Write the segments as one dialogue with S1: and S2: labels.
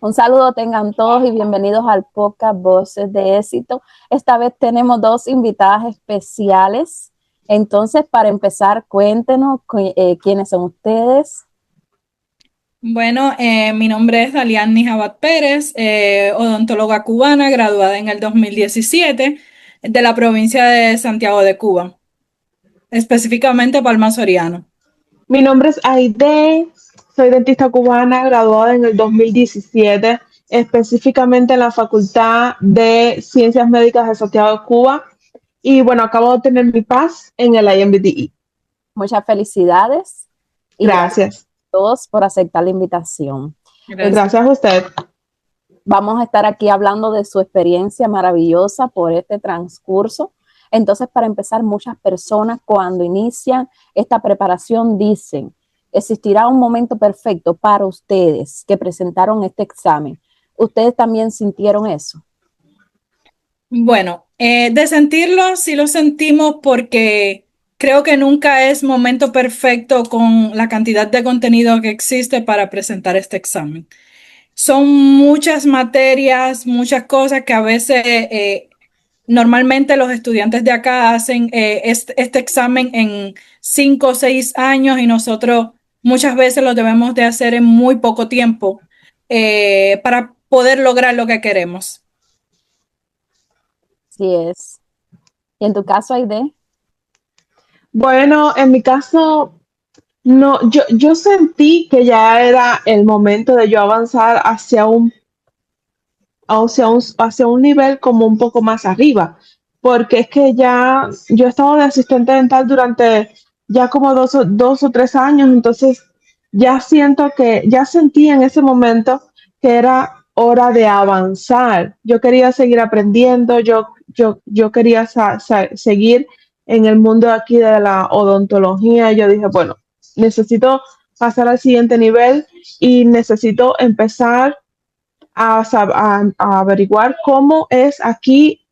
S1: Un saludo tengan todos y bienvenidos al podcast Voces de Éxito. Esta vez tenemos dos invitadas especiales. Entonces, para empezar, cuéntenos quiénes son ustedes.
S2: Bueno, mi nombre es Daliani Jabat Pérez, odontóloga cubana, graduada en el 2017 de la provincia de Santiago de Cuba, específicamente Palma Soriano.
S3: Mi nombre es Aide, soy dentista cubana, graduada en el 2017, específicamente en la Facultad de Ciencias Médicas de Santiago de Cuba. Y bueno, acabo de obtener mi PAS en el IMBDE.
S1: Muchas felicidades y gracias
S3: Gracias.
S1: a todos por aceptar la invitación.
S2: Gracias.
S3: Gracias a usted.
S1: Vamos a estar aquí hablando de su experiencia maravillosa por este transcurso. Entonces, para empezar, muchas personas cuando inician esta preparación dicen, existirá un momento perfecto para ustedes que presentaron este examen. ¿Ustedes también sintieron eso?
S2: Bueno, de sentirlo, sí lo sentimos porque creo que nunca es momento perfecto con la cantidad de contenido que existe para presentar este examen. Son muchas materias, muchas cosas que a veces normalmente los estudiantes de acá hacen este examen en 5 o 6 años y nosotros muchas veces lo debemos de hacer en muy poco tiempo para poder lograr lo que queremos.
S1: Sí es. ¿Y en tu caso, Aide?
S3: Bueno, en mi caso, no, yo sentí que ya era el momento de yo avanzar hacia un nivel como un poco más arriba, porque es que ya yo he estado de asistente dental durante ya como 2 o 3 años, entonces ya siento que, ya sentí en ese momento que era hora de avanzar. Yo quería seguir aprendiendo, yo quería seguir en el mundo aquí de la odontología. Yo dije, bueno, necesito pasar al siguiente nivel y necesito empezar a averiguar cómo es aquí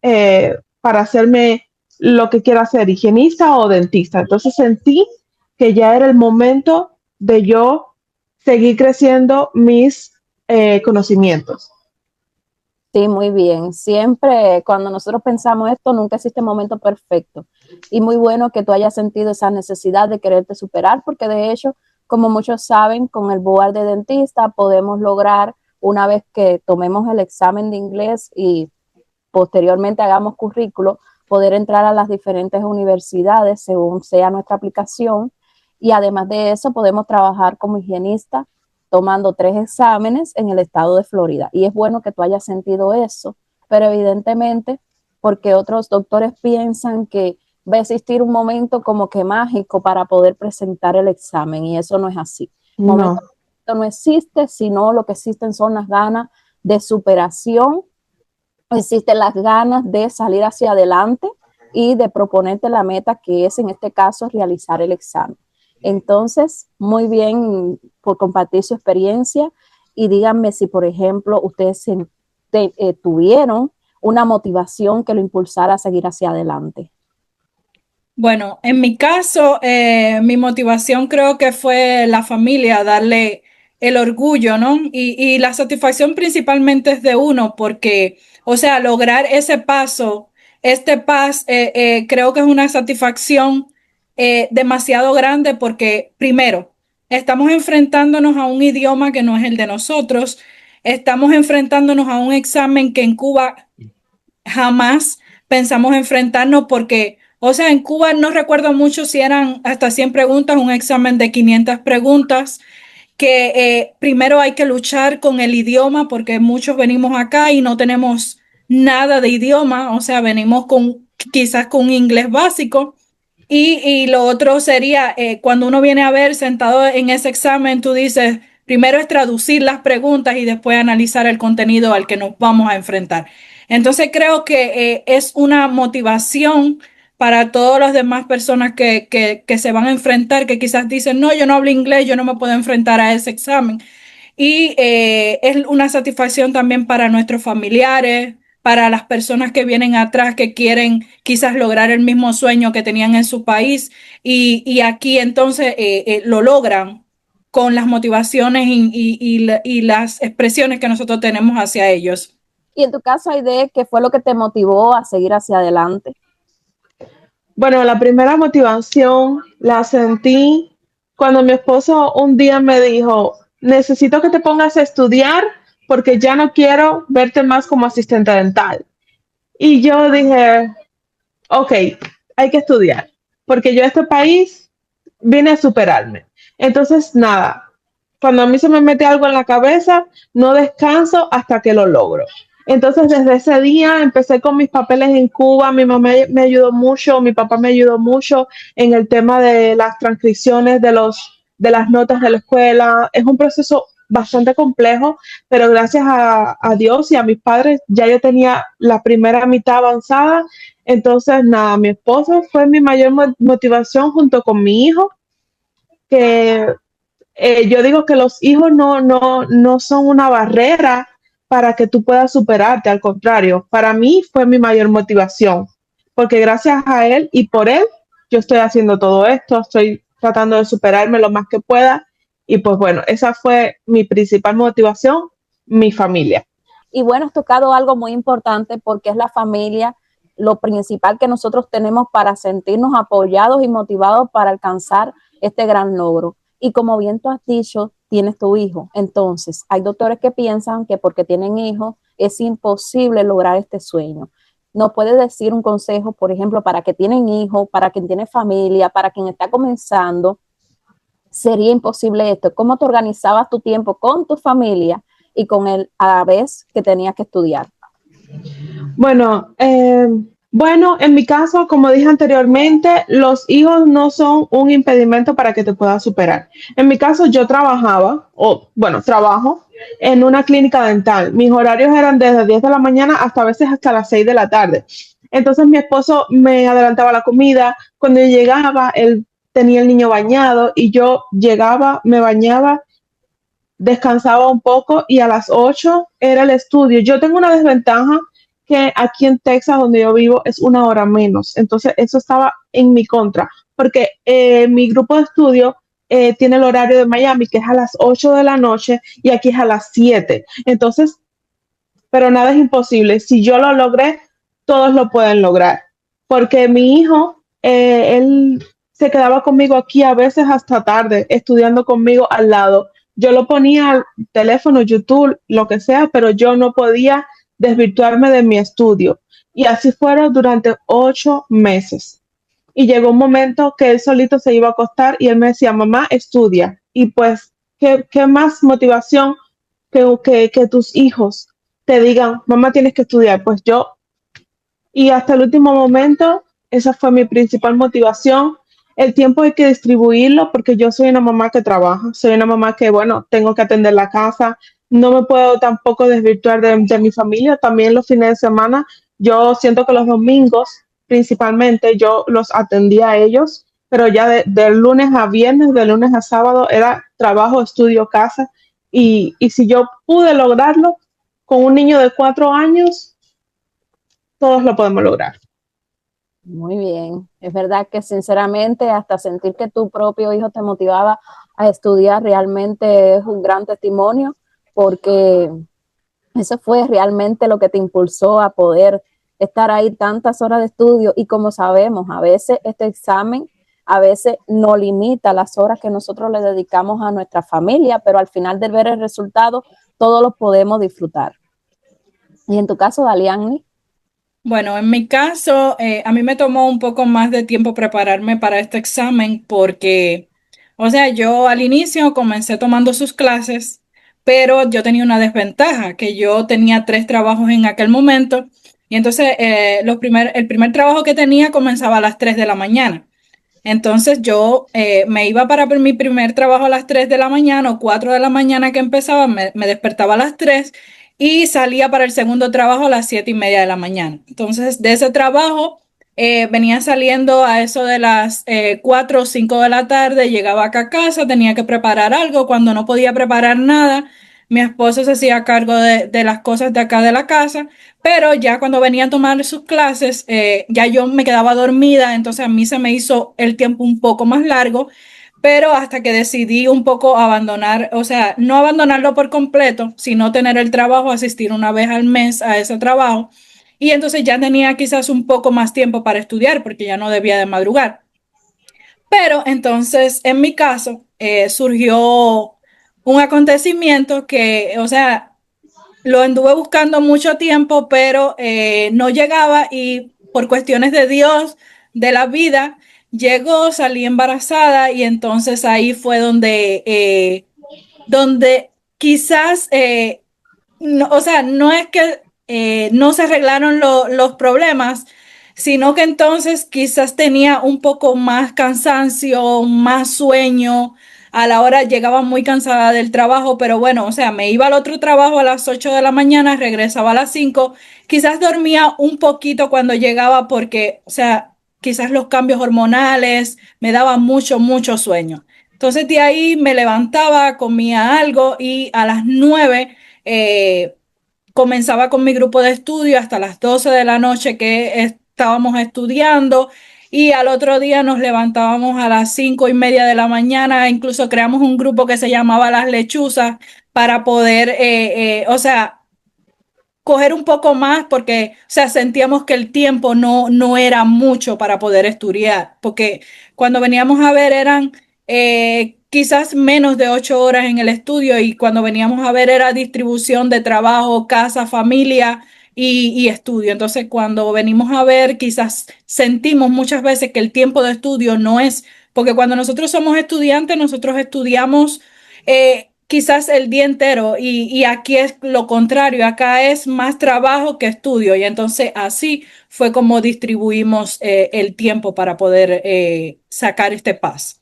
S3: para hacerme lo que quiera hacer, higienista o dentista. Entonces sentí que ya era el momento de yo seguir creciendo mis conocimientos.
S1: Sí, muy bien. Siempre cuando nosotros pensamos esto, nunca existe momento perfecto. Y muy bueno que tú hayas sentido esa necesidad de quererte superar, porque de hecho, como muchos saben, con el board de dentista podemos lograr, una vez que tomemos el examen de inglés y posteriormente hagamos currículo, poder entrar a las diferentes universidades según sea nuestra aplicación. Y además de eso, podemos trabajar como higienista tomando 3 exámenes en el estado de Florida. Y es bueno que tú hayas sentido eso, pero evidentemente, porque otros doctores piensan que va a existir un momento como que mágico para poder presentar el examen, y eso no es así. Momento
S3: No.
S1: no existe, sino lo que existen son las ganas de superación, existen las ganas de salir hacia adelante y de proponerte la meta que es en este caso realizar el examen. Entonces, muy bien por compartir su experiencia y díganme si, por ejemplo, ustedes tuvieron una motivación que lo impulsara a seguir hacia adelante.
S2: Bueno, en mi caso, mi motivación creo que fue la familia, darle el orgullo, ¿no? Y la satisfacción principalmente es de uno, porque, o sea, lograr ese paso, creo que es una satisfacción demasiado grande porque, primero, estamos enfrentándonos a un idioma que no es el de nosotros, estamos enfrentándonos a un examen que en Cuba jamás pensamos enfrentarnos porque, o sea, en Cuba no recuerdo mucho si eran hasta 100 preguntas, un examen de 500 preguntas, que primero hay que luchar con el idioma porque muchos venimos acá y no tenemos nada de idioma, o sea, venimos con quizás con un inglés básico. Y lo otro sería, cuando uno viene a ver sentado en ese examen, tú dices, primero es traducir las preguntas y después analizar el contenido al que nos vamos a enfrentar. Entonces creo que es una motivación para todas las demás personas que se van a enfrentar, que quizás dicen, no, yo no hablo inglés, yo no me puedo enfrentar a ese examen. Y es una satisfacción también para nuestros familiares, para las personas que vienen atrás, que quieren quizás lograr el mismo sueño que tenían en su país y aquí entonces lo logran. con las motivaciones y las expresiones que nosotros tenemos hacia ellos.
S1: Y en tu caso, Aide, ¿qué fue lo que te motivó a seguir hacia adelante?
S3: Bueno, la primera motivación la sentí cuando mi esposo un día me dijo, necesito que te pongas a estudiar porque ya no quiero verte más como asistente dental. Y yo dije, ok, hay que estudiar, porque yo a este país vine a superarme. Entonces, nada, cuando a mí se me mete algo en la cabeza, no descanso hasta que lo logro. Entonces, desde ese día empecé con mis papeles en Cuba, mi mamá me ayudó mucho, mi papá me ayudó mucho en el tema de las transcripciones de las notas de la escuela. Es un proceso bastante complejo, pero gracias a Dios y a mis padres ya yo tenía la primera mitad avanzada. Entonces, nada, mi esposo fue mi mayor motivación junto con mi hijo, que yo digo que los hijos no son una barrera para que tú puedas superarte, al contrario, para mí fue mi mayor motivación, porque gracias a él y por él yo estoy haciendo todo esto, estoy tratando de superarme lo más que pueda y pues bueno, esa fue mi principal motivación, mi familia.
S1: Y bueno, has tocado algo muy importante porque es la familia, lo principal que nosotros tenemos para sentirnos apoyados y motivados para alcanzar este gran logro. Y como bien tú has dicho, tienes tu hijo. Entonces, hay doctores que piensan que porque tienen hijos es imposible lograr este sueño. ¿Nos puedes decir un consejo, por ejemplo, para que tienen hijos, para quien tiene familia, para quien está comenzando? Sería imposible esto. ¿Cómo te organizabas tu tiempo con tu familia y con él a la vez que tenías que estudiar?
S3: Bueno, bueno, en mi caso, como dije anteriormente, los hijos no son un impedimento para que te puedas superar. En mi caso, yo trabajaba, o bueno, trabajo en una clínica dental. Mis horarios eran desde 10 de la mañana hasta a veces hasta las 6 de la tarde. Entonces mi esposo me adelantaba la comida. Cuando yo llegaba, él tenía el niño bañado y yo llegaba, me bañaba, descansaba un poco y a las 8 era el estudio. Yo tengo una desventaja que aquí en Texas, donde yo vivo, es una hora menos. Entonces, eso estaba en mi contra, porque mi grupo de estudio tiene el horario de Miami, que es a las 8 de la noche, y aquí es a las 7. Entonces, pero nada es imposible. Si yo lo logré, todos lo pueden lograr. Porque mi hijo, él se quedaba conmigo aquí a veces hasta tarde, estudiando conmigo al lado. Yo lo ponía al teléfono, YouTube, lo que sea, pero yo no podía desvirtuarme de mi estudio. Y así fueron durante 8 meses. Y llegó un momento que él solito se iba a acostar y él me decía, mamá, estudia. Y pues, ¿qué más motivación que tus hijos te digan, mamá, tienes que estudiar? Pues yo, y hasta el último momento, esa fue mi principal motivación. El tiempo hay que distribuirlo porque yo soy una mamá que trabaja, soy una mamá que, bueno, tengo que atender la casa, no me puedo tampoco desvirtuar de mi familia, también los fines de semana. Yo siento que los domingos, principalmente, yo los atendía a ellos, pero ya de lunes a viernes, de lunes a sábado, era trabajo, estudio, casa. Y si yo pude lograrlo con un niño de 4 años, todos lo podemos lograr.
S1: Muy bien, es verdad que sinceramente hasta sentir que tu propio hijo te motivaba a estudiar realmente es un gran testimonio porque eso fue realmente lo que te impulsó a poder estar ahí tantas horas de estudio y como sabemos, a veces este examen a veces no limita las horas que nosotros le dedicamos a nuestra familia, pero al final de ver el resultado todos lo podemos disfrutar. Y en tu caso, Daliani.
S2: Bueno, en mi caso, a mí me tomó un poco más de tiempo prepararme para este examen porque, o sea, yo al inicio comencé tomando sus clases, pero yo tenía una desventaja, que yo tenía 3 trabajos en aquel momento, y entonces el primer trabajo que tenía comenzaba a las 3 de la mañana. Entonces yo me iba para mi primer trabajo a las 3 de la mañana o 4 de la mañana que empezaba, me despertaba a las 3 y salía para el segundo trabajo a las 7:30 de la mañana. Entonces de ese trabajo venía saliendo a eso de las 4 o 5 de la tarde, llegaba acá a casa, tenía que preparar algo, cuando no podía preparar nada, mi esposo se hacía cargo de las cosas de acá de la casa. Pero ya cuando venía a tomar sus clases, ya yo me quedaba dormida, entonces a mí se me hizo el tiempo un poco más largo, pero hasta que decidí un poco abandonar, o sea, no abandonarlo por completo, sino tener el trabajo, asistir una vez al mes a ese trabajo. Y entonces ya tenía quizás un poco más tiempo para estudiar porque ya no debía de madrugar. Pero entonces, en mi caso, surgió un acontecimiento que, o sea, lo anduve buscando mucho tiempo, pero no llegaba y por cuestiones de Dios, de la vida, llegó, salí embarazada y entonces ahí fue donde quizás, no, o sea, no es que no se arreglaron los problemas, sino que entonces quizás tenía un poco más cansancio, más sueño. A la hora llegaba muy cansada del trabajo, pero bueno, o sea, me iba al otro trabajo a las 8 de la mañana, regresaba a las 5, quizás dormía un poquito cuando llegaba porque, o sea, quizás los cambios hormonales me daban mucho, mucho sueño. Entonces de ahí me levantaba, comía algo y a las 9 comenzaba con mi grupo de estudio hasta las 12 de la noche que estábamos estudiando y al otro día nos levantábamos a las 5:30 de la mañana, incluso creamos un grupo que se llamaba Las Lechuzas para poder, o sea, coger un poco más porque, o sea, sentíamos que el tiempo no era mucho para poder estudiar, porque cuando veníamos a ver eran quizás menos de 8 horas en el estudio y cuando veníamos a ver era distribución de trabajo, casa, familia y estudio. Entonces, cuando venimos a ver, quizás sentimos muchas veces que el tiempo de estudio no es, porque cuando nosotros somos estudiantes, nosotros estudiamos quizás el día entero y aquí es lo contrario, acá es más trabajo que estudio y entonces así fue como distribuimos el tiempo para poder sacar este paso.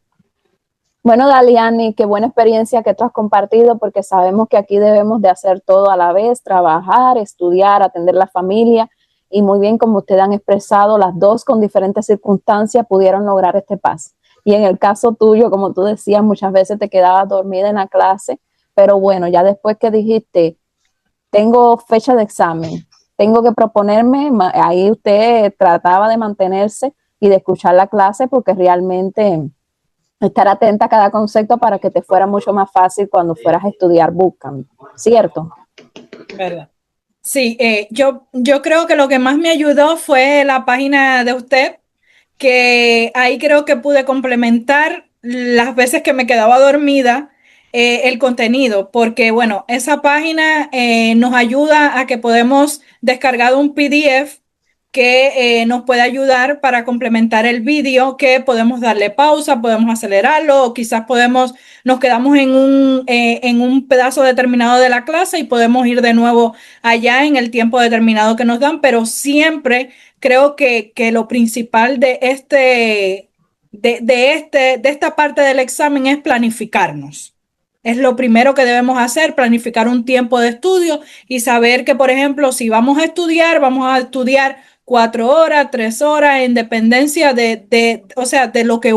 S1: Bueno, Daliani, qué buena experiencia que tú has compartido, porque sabemos que aquí debemos de hacer todo a la vez, trabajar, estudiar, atender la familia, y muy bien, como ustedes han expresado, las dos con diferentes circunstancias pudieron lograr este paz. Y en el caso tuyo, como tú decías, muchas veces te quedabas dormida en la clase, pero bueno, ya después que dijiste, tengo fecha de examen, tengo que proponerme, ahí usted trataba de mantenerse y de escuchar la clase porque realmente estar atenta a cada concepto para que te fuera mucho más fácil cuando fueras a estudiar Bootcamp, ¿cierto?
S2: ¿Verdad? Sí, yo creo que lo que más me ayudó fue la página de usted, que ahí creo que pude complementar las veces que me quedaba dormida el contenido, porque bueno, esa página nos ayuda a que podemos descargar un PDF que nos puede ayudar para complementar el vídeo, que podemos darle pausa, podemos acelerarlo o quizás nos quedamos en un pedazo determinado de la clase y podemos ir de nuevo allá en el tiempo determinado que nos dan, pero siempre creo que lo principal de esta parte del examen es planificarnos. Es lo primero que debemos hacer, planificar un tiempo de estudio y saber que, por ejemplo, si vamos a estudiar 4 horas, 3 horas, en dependencia o sea, de lo que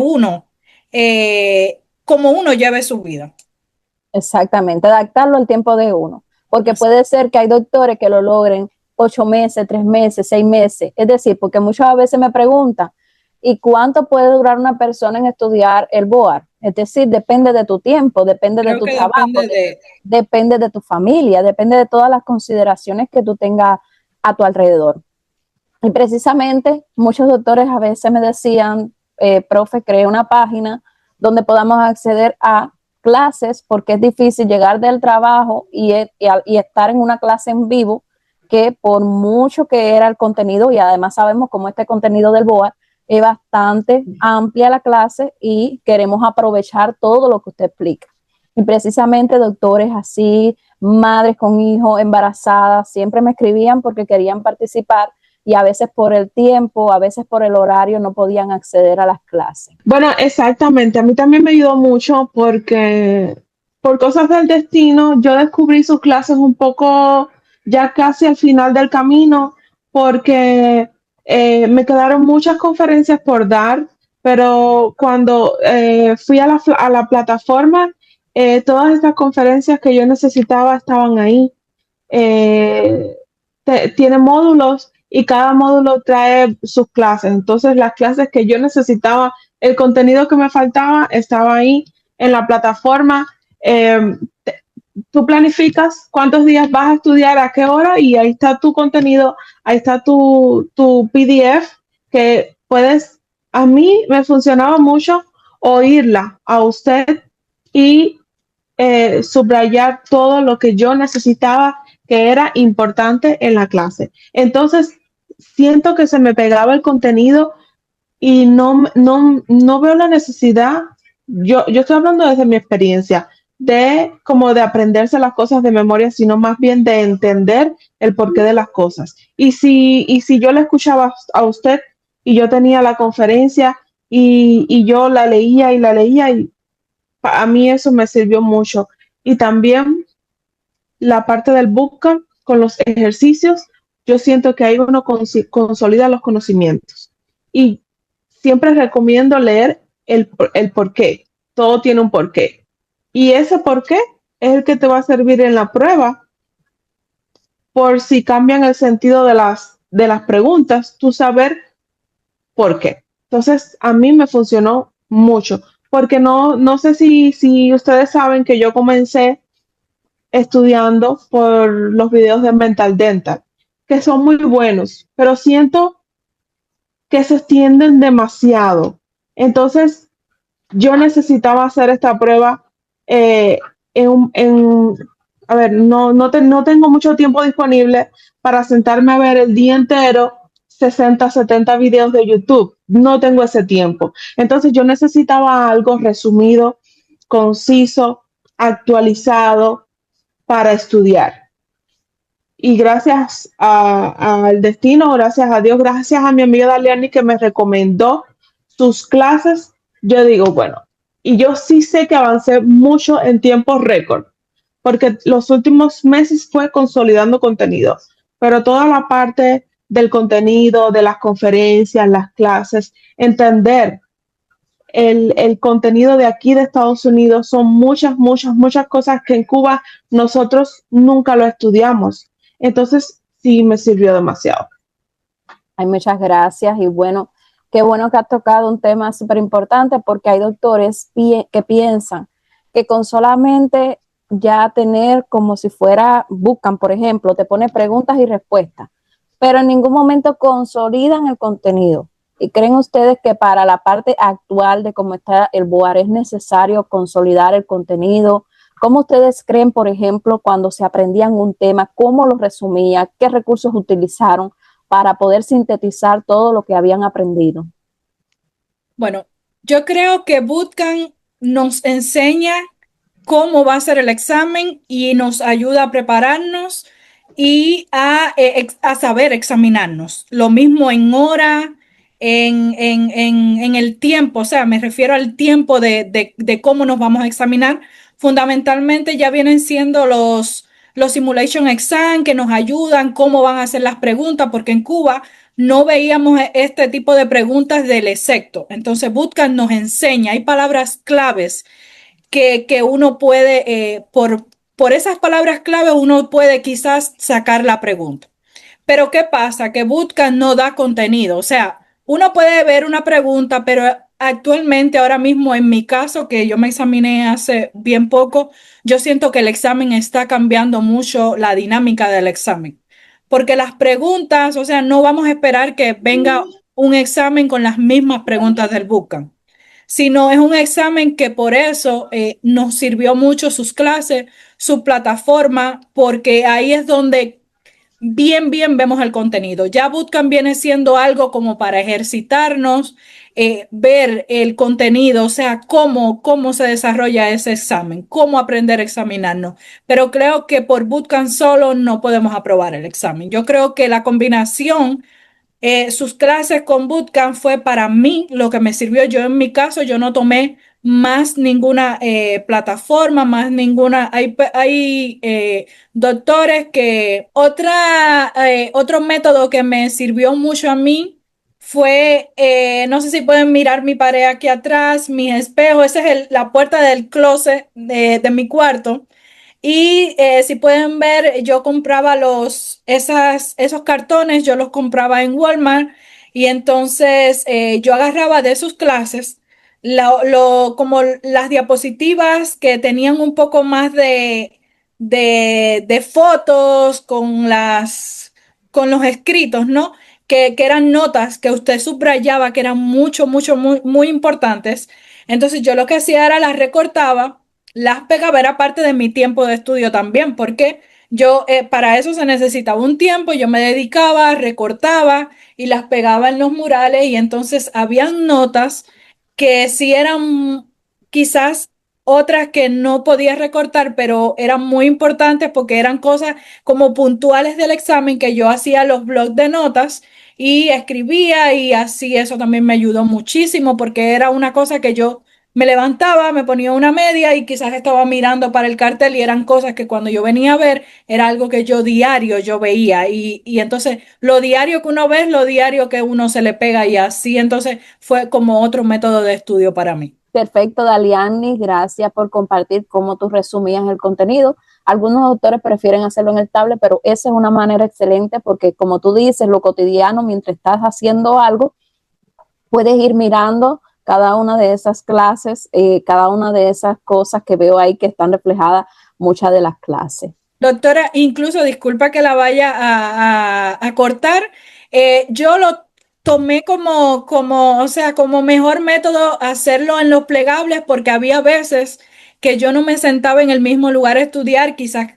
S2: como uno lleve su vida.
S1: Exactamente, adaptarlo al tiempo de uno, porque puede ser que hay doctores que lo logren 8 meses, 3 meses, 6 meses, es decir, porque muchas veces me preguntan, ¿y cuánto puede durar una persona en estudiar el BOAR? Es decir, depende de tu tiempo, depende de
S2: Creo
S1: tu
S2: que
S1: trabajo,
S2: depende
S1: depende de tu familia, depende de todas las consideraciones que tú tengas a tu alrededor. Y precisamente muchos doctores a veces me decían, profe, cree una página donde podamos acceder a clases, porque es difícil llegar del trabajo y estar en una clase en vivo, que por mucho que era el contenido, y además sabemos cómo este contenido del BOA es bastante amplia la clase y queremos aprovechar todo lo que usted explica. Y precisamente doctores así, madres con hijos, embarazadas, siempre me escribían porque querían participar y a veces por el tiempo, a veces por el horario no podían acceder a las clases.
S3: Bueno, exactamente. A mí también me ayudó mucho porque por cosas del destino yo descubrí sus clases un poco ya casi al final del camino porque me quedaron muchas conferencias por dar, pero cuando fui a la plataforma, todas estas conferencias que yo necesitaba estaban ahí. Tiene módulos y cada módulo trae sus clases. Entonces, las clases que yo necesitaba el contenido que me faltaba estaba ahí en la plataforma. Eh, Tú planificas cuántos días vas a estudiar, a qué hora, y ahí está tu contenido, ahí está tu PDF que puedes, a mí me funcionaba mucho oírla a usted y subrayar todo lo que yo necesitaba que era importante en la clase. Entonces, siento que se me pegaba el contenido y no veo la necesidad, yo estoy hablando desde mi experiencia, de como de aprenderse las cosas de memoria, sino más bien de entender el porqué de las cosas. Y si yo le escuchaba a usted y yo tenía la conferencia y yo la leía y a mí eso me sirvió mucho. Y también la parte del bootcamp con los ejercicios, yo siento que ahí uno consolida los conocimientos. Y siempre recomiendo leer el porqué. Todo tiene un porqué. Y ese porqué es el que te va a servir en la prueba por si cambian el sentido de las preguntas, tú saber por qué. Entonces, a mí me funcionó mucho, porque no sé si ustedes saben que yo comencé estudiando por los videos de Mental Dental, que son muy buenos, pero siento que se extienden demasiado. Entonces, yo necesitaba hacer esta prueba eh, a ver, no tengo mucho tiempo disponible para sentarme a ver el día entero 60, 70 videos de YouTube. No tengo ese tiempo. Entonces yo necesitaba algo resumido, conciso, actualizado para estudiar. Y gracias al destino, gracias a Dios, gracias a mi amiga Daliani que me recomendó sus clases, yo digo, bueno, y yo sí sé que avancé mucho en tiempo récord, porque los últimos meses fue consolidando contenido, pero toda la parte del contenido, de las conferencias, las clases, entender el contenido de aquí de Estados Unidos son muchas, muchas, muchas cosas que en Cuba nosotros nunca lo estudiamos. Entonces, sí me sirvió demasiado.
S1: Ay, muchas gracias y bueno, qué bueno que has tocado un tema súper importante porque hay doctores que piensan que con solamente ya tener como si fuera Bootcamp, por ejemplo, te pone preguntas y respuestas, pero en ningún momento consolidan el contenido. ¿Y creen ustedes que para la parte actual de cómo está el BOAR es necesario consolidar el contenido? ¿Cómo ustedes creen, por ejemplo, cuando se aprendían un tema, cómo lo resumía, qué recursos utilizaron para poder sintetizar todo lo que habían aprendido?
S2: Bueno, yo creo que Bootcamp nos enseña cómo va a ser el examen y nos ayuda a prepararnos y a saber examinarnos. Lo mismo en hora, en el tiempo, o sea, me refiero al tiempo de cómo nos vamos a examinar. Fundamentalmente ya vienen siendo los simulation exam que nos ayudan, cómo van a ser las preguntas, porque en Cuba no veíamos este tipo de preguntas del execto. Entonces, Bootcamp nos enseña, hay palabras claves que uno puede, por esas palabras clave, uno puede quizás sacar la pregunta. Pero ¿qué pasa? Que Bootcamp no da contenido. O sea, uno puede ver una pregunta, pero actualmente, ahora mismo, en mi caso, que yo me examiné hace bien poco, yo siento que el examen está cambiando mucho la dinámica del examen. Porque las preguntas, o sea, no vamos a esperar que venga un examen con las mismas preguntas del Bootcamp, sino es un examen que por eso nos sirvió mucho sus clases, su plataforma, porque ahí es donde bien vemos el contenido. Ya Bootcamp viene siendo algo como para ejercitarnos, ver el contenido, o sea, cómo se desarrolla ese examen, cómo aprender a examinarnos. Pero creo que por Bootcamp solo no podemos aprobar el examen. Yo creo que la combinación, sus clases con Bootcamp fue para mí lo que me sirvió. Yo en mi caso, yo no tomé más ninguna plataforma, más ninguna. Hay doctores que otro método que me sirvió mucho a mí fue, no sé si pueden mirar mi pared aquí atrás, mis espejos, esa es la puerta del closet de mi cuarto. Y si pueden ver, yo compraba esos cartones, yo los compraba en Walmart y entonces yo agarraba de sus clases, como las diapositivas que tenían un poco más de fotos con los escritos, ¿no? Que eran notas que usted subrayaba, que eran muy importantes. Entonces yo lo que hacía era las recortaba, las pegaba, era parte de mi tiempo de estudio también, porque yo para eso se necesitaba un tiempo, yo me dedicaba, recortaba y las pegaba en los murales y entonces habían notas que sí eran quizás otras que no podía recortar, pero eran muy importantes porque eran cosas como puntuales del examen que yo hacía los blocs de notas y escribía y así eso también me ayudó muchísimo porque era una cosa que yo me levantaba, me ponía una media y quizás estaba mirando para el cartel y eran cosas que cuando yo venía a ver era algo que yo diario yo veía y entonces lo diario que uno ve es lo diario que uno se le pega y así entonces fue como otro método de estudio para mí.
S1: Perfecto, Daliani, gracias por compartir cómo tú resumías el contenido. Algunos autores prefieren hacerlo en el tablet, pero esa es una manera excelente porque, como tú dices, lo cotidiano, mientras estás haciendo algo, puedes ir mirando cada una de esas clases, cada una de esas cosas que veo ahí que están reflejadas muchas de las clases.
S2: Doctora, incluso disculpa que la vaya a cortar, yo lo tomé o sea, como mejor método hacerlo en los plegables porque había veces que yo no me sentaba en el mismo lugar a estudiar, quizás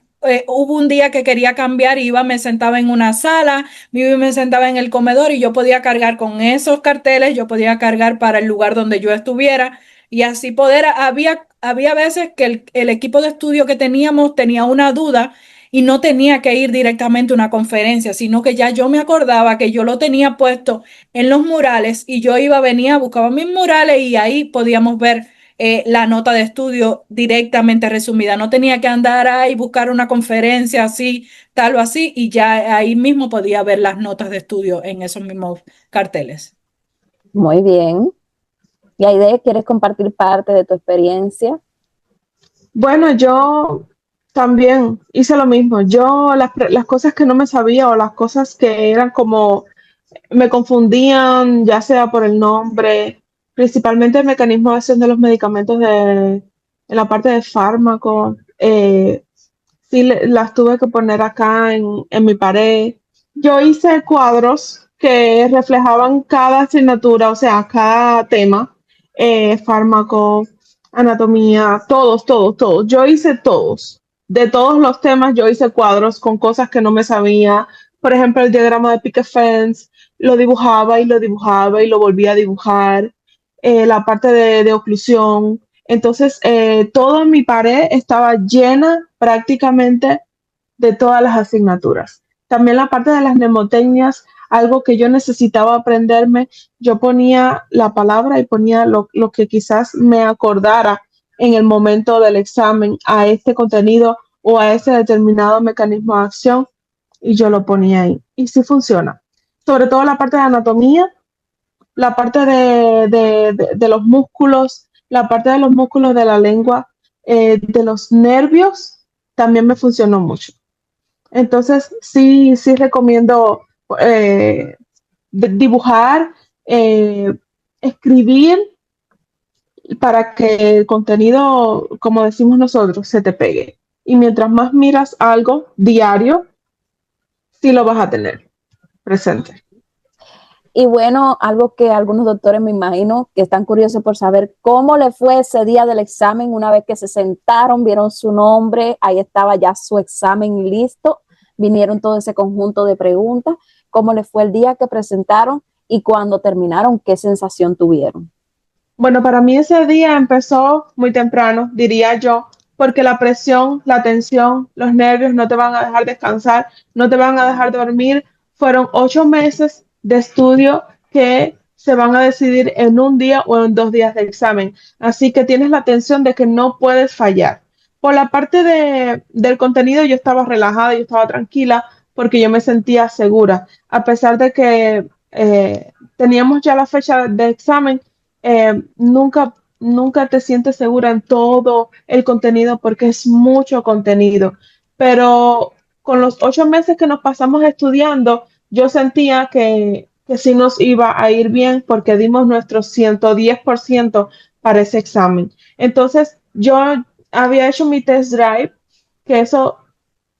S2: hubo un día que quería cambiar, iba, me sentaba en una sala, me sentaba en el comedor y yo podía cargar con esos carteles, yo podía cargar para el lugar donde yo estuviera y así poder, había veces que el equipo de estudio que teníamos tenía una duda y no tenía que ir directamente a una conferencia, sino que ya yo me acordaba que yo lo tenía puesto en los murales y yo iba, venía, buscaba mis murales y ahí podíamos ver la nota de estudio directamente resumida. No tenía que andar ahí, buscar una conferencia así, tal o así, y ya ahí mismo podía ver las notas de estudio en esos mismos carteles.
S1: Muy bien. Y Aide, ¿quieres compartir parte de tu experiencia?
S3: Bueno, yo también hice lo mismo. Yo las cosas que no me sabía o las cosas que eran como me confundían, ya sea por el nombre, principalmente el mecanismo de acción de los medicamentos en la parte de fármaco. Sí, las tuve que poner acá en mi pared. Yo hice cuadros que reflejaban cada asignatura, o sea, cada tema, fármaco, anatomía, todos. Yo hice todos. De todos los temas, yo hice cuadros con cosas que no me sabía. Por ejemplo, el diagrama de Picket Fence, lo dibujaba y lo dibujaba y lo volvía a dibujar. La parte de oclusión. Entonces, toda mi pared estaba llena prácticamente de todas las asignaturas. También la parte de las mnemotecnias, algo que yo necesitaba aprenderme, yo ponía la palabra y ponía lo que quizás me acordara en el momento del examen a este contenido o a ese determinado mecanismo de acción y yo lo ponía ahí. Y sí funciona. Sobre todo la parte de anatomía, la parte de los músculos, la parte de los músculos de la lengua, de los nervios, también me funcionó mucho. Entonces, sí recomiendo dibujar, escribir para que el contenido, como decimos nosotros, se te pegue. Y mientras más miras algo diario, sí lo vas a tener presente.
S1: Y bueno, algo que algunos doctores me imagino que están curiosos por saber cómo le fue ese día del examen una vez que se sentaron, vieron su nombre, ahí estaba ya su examen listo, vinieron todo ese conjunto de preguntas, cómo le fue el día que presentaron y cuando terminaron, qué sensación tuvieron.
S3: Bueno, para mí ese día empezó muy temprano, diría yo, porque la presión, la tensión, los nervios no te van a dejar descansar, no te van a dejar dormir. Fueron 8 meses de estudio que se van a decidir en un día o en 2 días de examen. Así que tienes la tensión de que no puedes fallar. Por la parte del contenido yo estaba relajada, yo estaba tranquila porque yo me sentía segura. A pesar de que teníamos ya la fecha de examen, nunca te sientes segura en todo el contenido porque es mucho contenido. Pero con los 8 meses que nos pasamos estudiando, yo sentía que sí nos iba a ir bien porque dimos nuestro 110% para ese examen. Entonces, yo había hecho mi test drive, que eso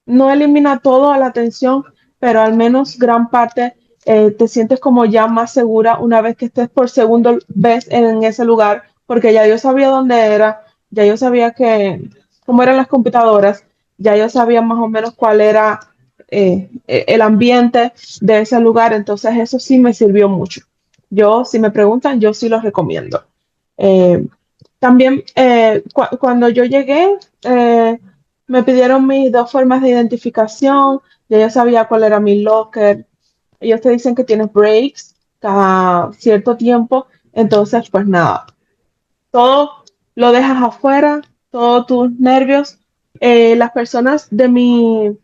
S3: no elimina toda la tensión, pero al menos gran parte te sientes como ya más segura una vez que estés por segunda vez en ese lugar, porque ya yo sabía dónde era, ya yo sabía cómo eran las computadoras, ya yo sabía más o menos cuál era el ambiente de ese lugar, entonces eso sí me sirvió mucho. Yo, si me preguntan, yo sí los recomiendo. Eh, También cuando yo llegué, me pidieron mis dos formas de identificación, ya yo sabía cuál era mi locker. Ellos te dicen que tienes breaks cada cierto tiempo, entonces pues nada, todo lo dejas afuera, todos tus nervios. Las personas de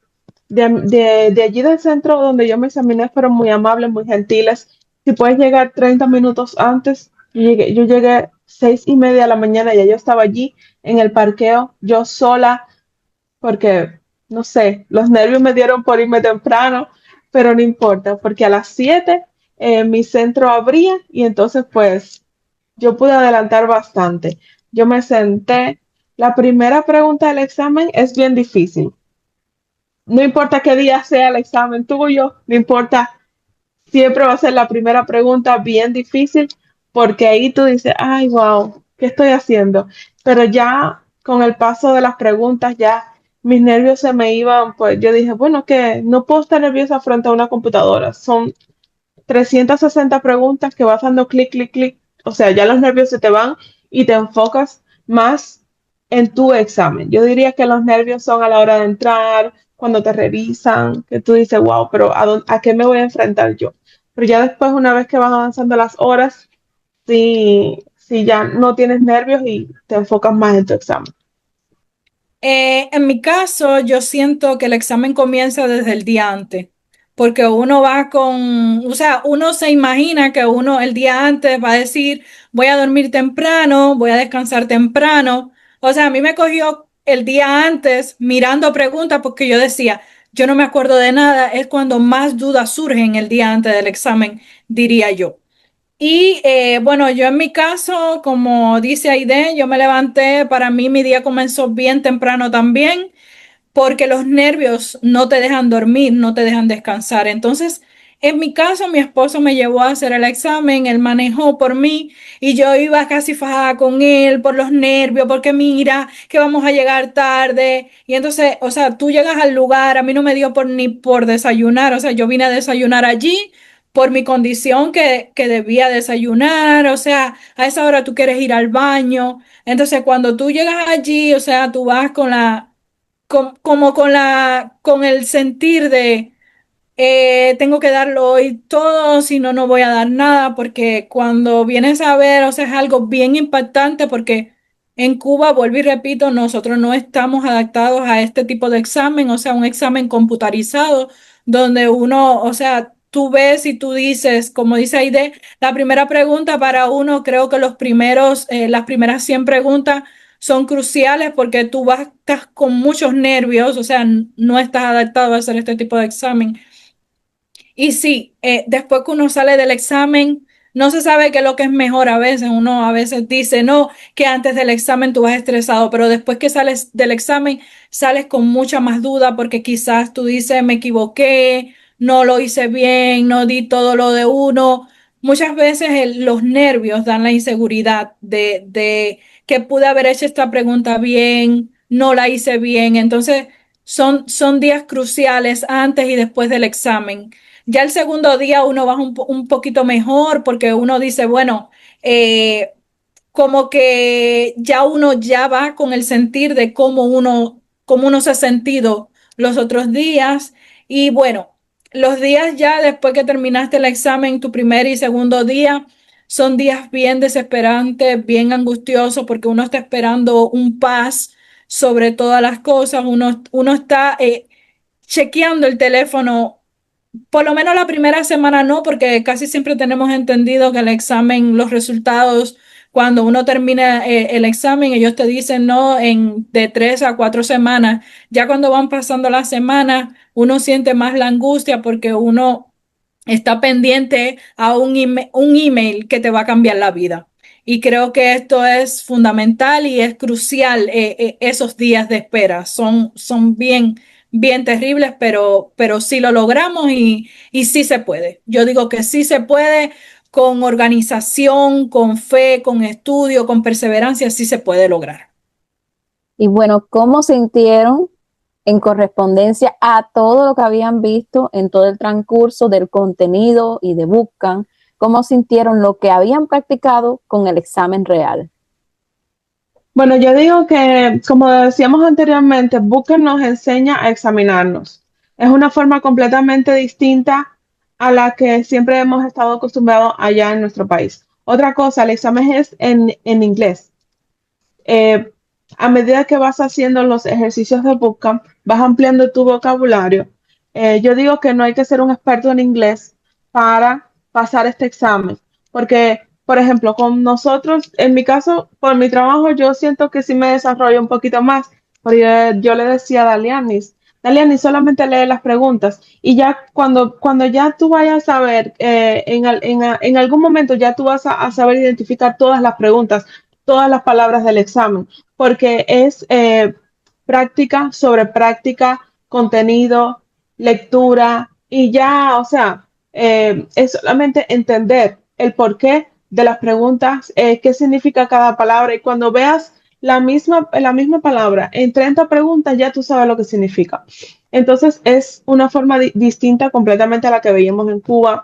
S3: allí del centro donde yo me examiné fueron muy amables, muy gentiles. Si puedes llegar 30 minutos antes, yo llegué 6:30 de la mañana, ya yo estaba allí en el parqueo, yo sola, porque, no sé, los nervios me dieron por irme temprano, pero no importa, porque a las 7 mi centro abría y entonces pues yo pude adelantar bastante. Yo me senté. La primera pregunta del examen es bien difícil. No importa qué día sea el examen tuyo, no importa, siempre va a ser la primera pregunta bien difícil, porque ahí tú dices, ay, wow, ¿qué estoy haciendo? Pero ya con el paso de las preguntas, ya mis nervios se me iban, pues yo dije, bueno, que no puedo estar nerviosa frente a una computadora. Son 360 preguntas que vas dando clic, clic, clic. O sea, ya los nervios se te van y te enfocas más en tu examen. Yo diría que los nervios son a la hora de entrar, cuando te revisan, que tú dices, wow, pero ¿a qué me voy a enfrentar yo? Pero ya después, una vez que van avanzando las horas, sí ya no tienes nervios y te enfocas más en tu examen.
S2: En mi caso, yo siento que el examen comienza desde el día antes, porque uno va con, o sea, uno se imagina que uno el día antes va a decir, voy a dormir temprano, voy a descansar temprano. O sea, a mí me cogió el día antes mirando preguntas porque yo decía, yo no me acuerdo de nada, es cuando más dudas surgen el día antes del examen, diría yo. Y bueno, yo en mi caso, como dice Aide, yo me levanté, para mí mi día comenzó bien temprano también, porque los nervios no te dejan dormir, no te dejan descansar. Entonces, en mi caso, mi esposo me llevó a hacer el examen, él manejó por mí y yo iba casi fajada con él por los nervios, porque mira, que vamos a llegar tarde. Y entonces, o sea, tú llegas al lugar, a mí no me dio por ni por desayunar, o sea, yo vine a desayunar allí por mi condición que debía desayunar, o sea, a esa hora tú quieres ir al baño. Entonces, cuando tú llegas allí, o sea, tú vas con como con el sentir de tengo que darlo hoy todo, si no, no voy a dar nada, porque cuando vienes a ver, o sea, es algo bien impactante porque en Cuba, vuelvo y repito, nosotros no estamos adaptados a este tipo de examen, o sea, un examen computarizado donde uno, o sea, tú ves y tú dices, como dice Aide, la primera pregunta para uno, creo que las primeras 100 preguntas son cruciales porque estás con muchos nervios, o sea, no estás adaptado a hacer este tipo de examen. Y sí, después que uno sale del examen, no se sabe qué es lo que es mejor a veces. Uno a veces dice, no, que antes del examen tú vas estresado, pero después que sales del examen, sales con mucha más duda porque quizás tú dices, me equivoqué, no lo hice bien, no di todo lo de uno. Muchas veces los nervios dan la inseguridad de que pude haber hecho esta pregunta bien, no la hice bien. Entonces, son días cruciales antes y después del examen. Ya el segundo día uno va un poquito mejor porque uno dice, bueno, eh, como que ya uno ya va con el sentir de cómo uno se ha sentido los otros días. Y bueno, los días ya después que terminaste el examen, tu primer y segundo día, son días bien desesperantes, bien angustiosos porque uno está esperando un paz sobre todas las cosas. Uno está chequeando el teléfono por lo menos la primera semana no, porque casi siempre tenemos entendido que el examen, los resultados, cuando uno termina el examen, ellos te dicen no en de 3 a 4 semanas. Ya cuando van pasando las semanas, uno siente más la angustia porque uno está pendiente a un email que te va a cambiar la vida. y creo que esto es fundamental y es crucial. Esos días de espera son bien terribles, pero sí lo logramos y sí se puede. Yo digo que sí se puede con organización, con fe, con estudio, con perseverancia, sí se puede lograr.
S1: Y bueno, ¿cómo sintieron en correspondencia a todo lo que habían visto en todo el transcurso del contenido y de Bootcamp? ¿Cómo sintieron lo que habían practicado con el examen real?
S3: Bueno, yo digo que, como decíamos anteriormente, Booker nos enseña a examinarnos. Es una forma completamente distinta a la que siempre hemos estado acostumbrados allá en nuestro país. Otra cosa, el examen es en inglés. Eh, a medida que vas haciendo los ejercicios de Bootcamp, vas ampliando tu vocabulario. Yo digo que no hay que ser un experto en inglés para pasar este examen, porque, por ejemplo, con nosotros, en mi caso, por mi trabajo, yo siento que sí me desarrollo un poquito más, porque yo le decía a Dalianis solamente lee las preguntas y ya cuando ya tú vayas a ver, en algún momento ya tú vas a saber identificar todas las preguntas, todas las palabras del examen, porque es práctica sobre práctica, contenido, lectura y ya, o sea, es solamente entender el porqué de las preguntas, qué significa cada palabra y cuando veas la misma palabra en 30 preguntas ya tú sabes lo que significa. Entonces es una forma distinta completamente a la que veíamos en Cuba.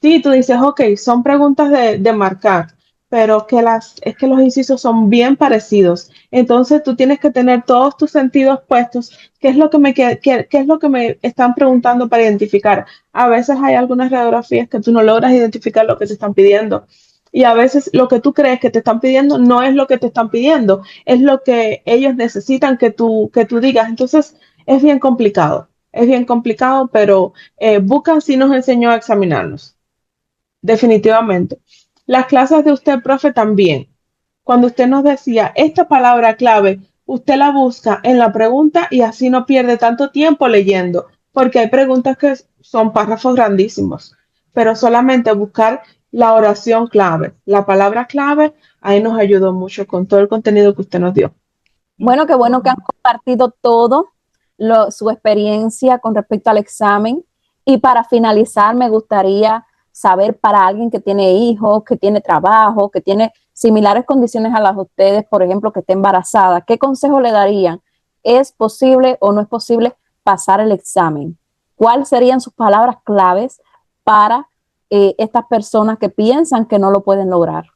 S3: Sí, tú dices, ok, son preguntas de marcar, pero es que los incisos son bien parecidos. Entonces tú tienes que tener todos tus sentidos puestos. ¿Qué es lo que qué es lo que me están preguntando para identificar? A veces hay algunas radiografías que tú no logras identificar lo que te están pidiendo. Y a veces lo que tú crees que te están pidiendo no es lo que te están pidiendo, es lo que ellos necesitan que tú digas. Entonces es bien complicado, pero Bucan sí nos enseñó a examinarnos. Definitivamente. Las clases de usted, profe, también. Cuando usted nos decía esta palabra clave, usted la busca en la pregunta y así no pierde tanto tiempo leyendo, porque hay preguntas que son párrafos grandísimos, pero solamente buscar la oración clave, la palabra clave, ahí nos ayudó mucho con todo el contenido que usted nos dio.
S1: Bueno que han compartido su experiencia con respecto al examen. Y para finalizar, me gustaría saber para alguien que tiene hijos, que tiene trabajo, que tiene similares condiciones a las de ustedes, por ejemplo, que esté embarazada, ¿qué consejo le darían? ¿Es posible o no es posible pasar el examen? ¿Cuáles serían sus palabras claves para estas personas que piensan que no lo pueden lograr?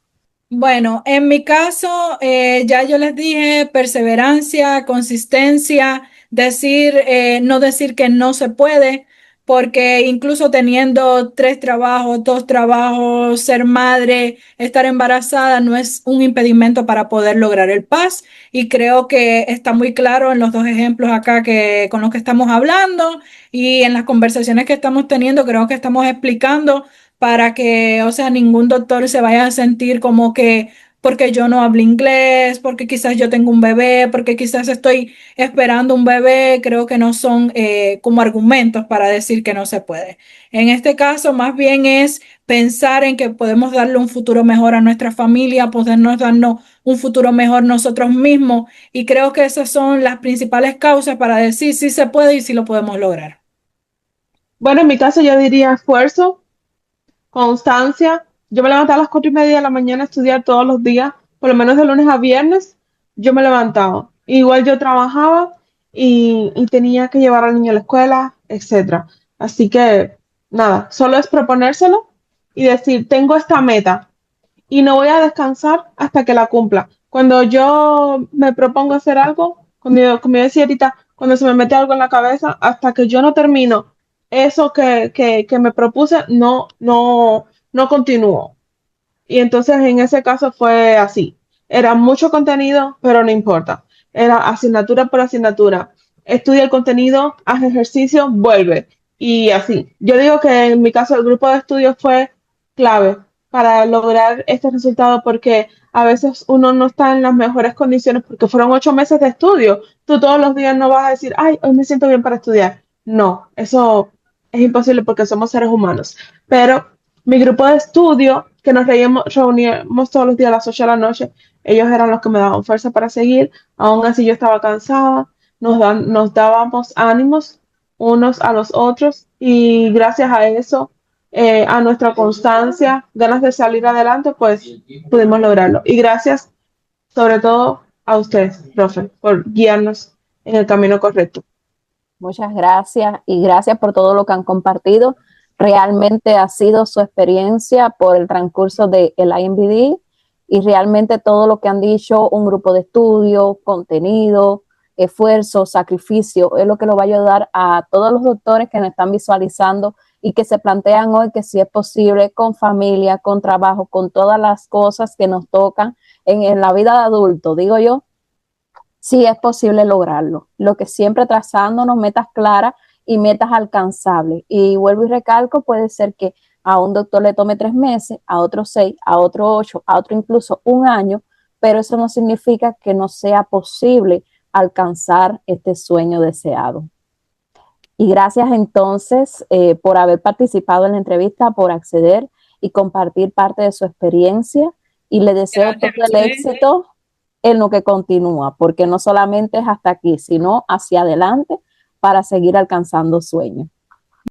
S2: Bueno, en mi caso, ya yo les dije perseverancia, consistencia, no decir que no se puede, porque incluso teniendo 3 trabajos, 2 trabajos, ser madre, estar embarazada, no es un impedimento para poder lograr el PAS. Y creo que está muy claro en los 2 ejemplos acá con los que estamos hablando y en las conversaciones que estamos teniendo, creo que estamos explicando para que, o sea, ningún doctor se vaya a sentir como que porque yo no hablo inglés, porque quizás yo tengo un bebé, porque quizás estoy esperando un bebé, creo que no son como argumentos para decir que no se puede. En este caso, más bien es pensar en que podemos darle un futuro mejor a nuestra familia, podernos darnos un futuro mejor nosotros mismos, y creo que esas son las principales causas para decir si se puede y si lo podemos lograr.
S3: Bueno, en mi caso yo diría esfuerzo, constancia. Yo me levantaba a las 4:30 de la mañana a estudiar todos los días, por lo menos de lunes a viernes, yo me levantaba. Igual yo trabajaba y tenía que llevar al niño a la escuela, etcétera. Así que nada, solo es proponérselo y decir, tengo esta meta y no voy a descansar hasta que la cumpla. Cuando yo me propongo hacer algo, como yo decía ahorita, cuando se me mete algo en la cabeza, hasta que yo no termino eso que me propuse, no continúo. Y entonces en ese caso fue así. Era mucho contenido, pero no importa. Era asignatura por asignatura. Estudia el contenido, haz ejercicio, vuelve. Y así. Yo digo que en mi caso el grupo de estudio fue clave para lograr este resultado porque a veces uno no está en las mejores condiciones porque fueron 8 meses de estudio. Tú todos los días no vas a decir, ay, hoy me siento bien para estudiar. No, eso es imposible porque somos seres humanos. Pero Mi grupo de estudio, que nos reuníamos todos los días a las 8 de la noche, ellos eran los que me daban fuerza para seguir. Aún así yo estaba cansada, nos dábamos ánimos unos a los otros y gracias a eso, a nuestra constancia, ganas de salir adelante, pues pudimos lograrlo. Y gracias sobre todo a ustedes, profe, por guiarnos en el camino correcto.
S1: Muchas gracias y gracias por todo lo que han compartido. Realmente ha sido su experiencia por el transcurso del IMBD y realmente todo lo que han dicho, un grupo de estudio, contenido, esfuerzo, sacrificio, es lo que lo va a ayudar a todos los doctores que nos están visualizando y que se plantean hoy que si es posible con familia, con trabajo, con todas las cosas que nos tocan en la vida de adulto, digo yo, sí es posible lograrlo. Lo que siempre trazándonos metas claras y metas alcanzables. Y vuelvo y recalco, puede ser que a un doctor le tome 3 meses, a otro 6, a otro 8, a otro incluso un año, pero eso no significa que no sea posible alcanzar este sueño deseado. Y gracias entonces por haber participado en la entrevista, por acceder y compartir parte de su experiencia. Y le deseo todo el éxito en lo que continúa, porque no solamente es hasta aquí, sino hacia adelante para seguir alcanzando sueños.